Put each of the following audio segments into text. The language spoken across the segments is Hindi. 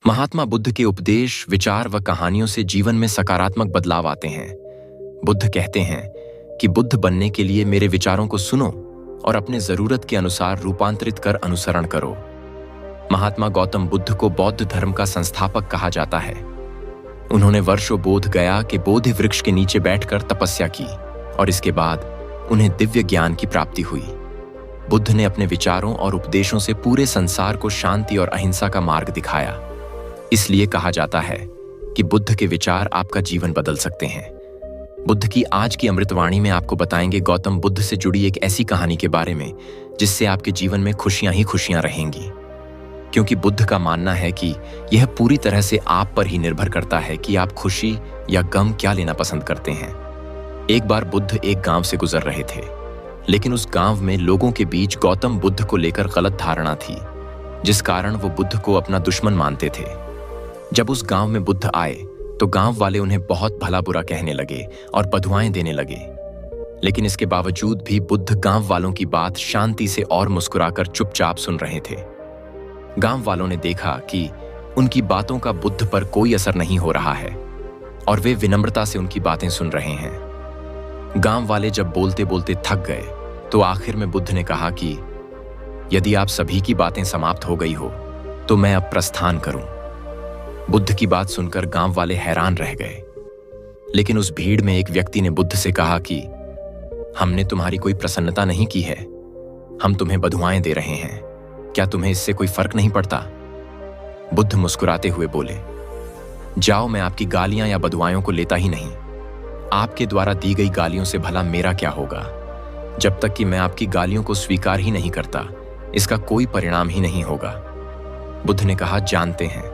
महात्मा बुद्ध के उपदेश, विचार व कहानियों से जीवन में सकारात्मक बदलाव आते हैं। बुद्ध कहते हैं कि बुद्ध बनने के लिए मेरे विचारों को सुनो और अपने जरूरत के अनुसार रूपांतरित कर अनुसरण करो। महात्मा गौतम बुद्ध को बौद्ध धर्म का संस्थापक कहा जाता है। उन्होंने वर्षों बोध गया के बोधि वृक्ष के नीचे बैठकर तपस्या की और इसके बाद उन्हें दिव्य ज्ञान की प्राप्ति हुई। बुद्ध ने अपने विचारों और उपदेशों से पूरे संसार को शांति और अहिंसा का मार्ग दिखाया। इसलिए कहा जाता है कि बुद्ध के विचार आपका जीवन बदल सकते हैं। बुद्ध की आज की अमृतवाणी में आपको बताएंगे गौतम बुद्ध से जुड़ी एक ऐसी कहानी के बारे में जिससे आपके जीवन में खुशियां ही खुशियां रहेंगी, क्योंकि बुद्ध का मानना है कि यह पूरी तरह से आप पर ही निर्भर करता है कि आप खुशी या गम क्या लेना पसंद करते हैं। एक बार बुद्ध एक गांव से गुजर रहे थे, लेकिन उस गांव में लोगों के बीच गौतम बुद्ध को लेकर गलत धारणा थी, जिस कारण वो बुद्ध को अपना दुश्मन मानते थे। जब उस गांव में बुद्ध आए तो गांव वाले उन्हें बहुत भला बुरा कहने लगे और बधुआएं देने लगे, लेकिन इसके बावजूद भी बुद्ध गांव वालों की बात शांति से और मुस्कुराकर चुपचाप सुन रहे थे। गांव वालों ने देखा कि उनकी बातों का बुद्ध पर कोई असर नहीं हो रहा है और वे विनम्रता से उनकी बातें सुन रहे हैं। गांव वाले जब बोलते बोलते थक गए तो आखिर में बुद्ध ने कहा कि यदि आप सभी की बातें समाप्त हो गई हो तो मैं अब प्रस्थान करूं। बुद्ध की बात सुनकर गांव वाले हैरान रह गए, लेकिन उस भीड़ में एक व्यक्ति ने बुद्ध से कहा कि हमने तुम्हारी कोई प्रसन्नता नहीं की है, हम तुम्हें बधुआएं दे रहे हैं, क्या तुम्हें इससे कोई फर्क नहीं पड़ता? बुद्ध मुस्कुराते हुए बोले, जाओ, मैं आपकी गालियां या बधुआयों को लेता ही नहीं। आपके द्वारा दी गई गालियों से भला मेरा क्या होगा? जब तक कि मैं आपकी गालियों को स्वीकार ही नहीं करता, इसका कोई परिणाम ही नहीं होगा। बुद्ध ने कहा, जानते हैं,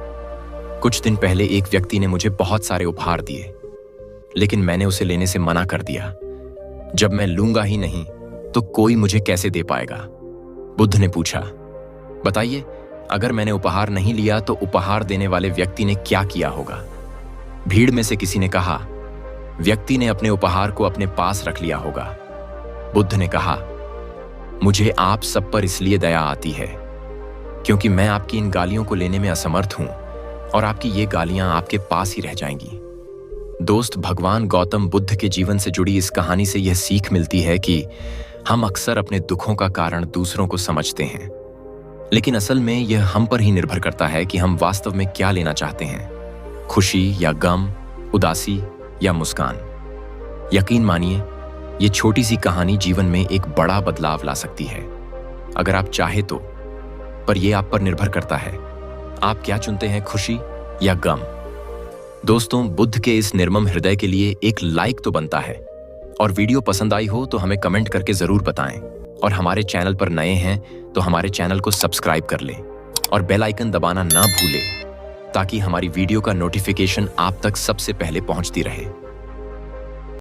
कुछ दिन पहले एक व्यक्ति ने मुझे बहुत सारे उपहार दिए, लेकिन मैंने उसे लेने से मना कर दिया। जब मैं लूंगा ही नहीं तो कोई मुझे कैसे दे पाएगा? बुद्ध ने पूछा, बताइए, अगर मैंने उपहार नहीं लिया तो उपहार देने वाले व्यक्ति ने क्या किया होगा? भीड़ में से किसी ने कहा, व्यक्ति ने अपने उपहार को अपने पास रख लिया होगा। बुद्ध ने कहा, मुझे आप सब पर इसलिए दया आती है क्योंकि मैं आपकी इन गालियों को लेने में असमर्थ हूं और आपकी ये गालियां आपके पास ही रह जाएंगी। दोस्त, भगवान गौतम बुद्ध के जीवन से जुड़ी इस कहानी से यह सीख मिलती है कि हम अक्सर अपने दुखों का कारण दूसरों को समझते हैं, लेकिन असल में यह हम पर ही निर्भर करता है कि हम वास्तव में क्या लेना चाहते हैं, खुशी या गम, उदासी या मुस्कान। यकीन मानिए, ये छोटी सी कहानी जीवन में एक बड़ा बदलाव ला सकती है, अगर आप चाहे तो, पर यह आप पर निर्भर करता है आप क्या चुनते हैं, खुशी या गम। दोस्तों, बुद्ध के इस निर्मम हृदय के लिए एक लाइक तो बनता है, और वीडियो पसंद आई हो तो हमें कमेंट करके जरूर बताएं, और हमारे चैनल पर नए हैं तो हमारे चैनल को सब्सक्राइब कर लें और बेल आइकन दबाना ना भूलें ताकि हमारी वीडियो का नोटिफिकेशन आप तक सबसे पहले पहुंचती रहे।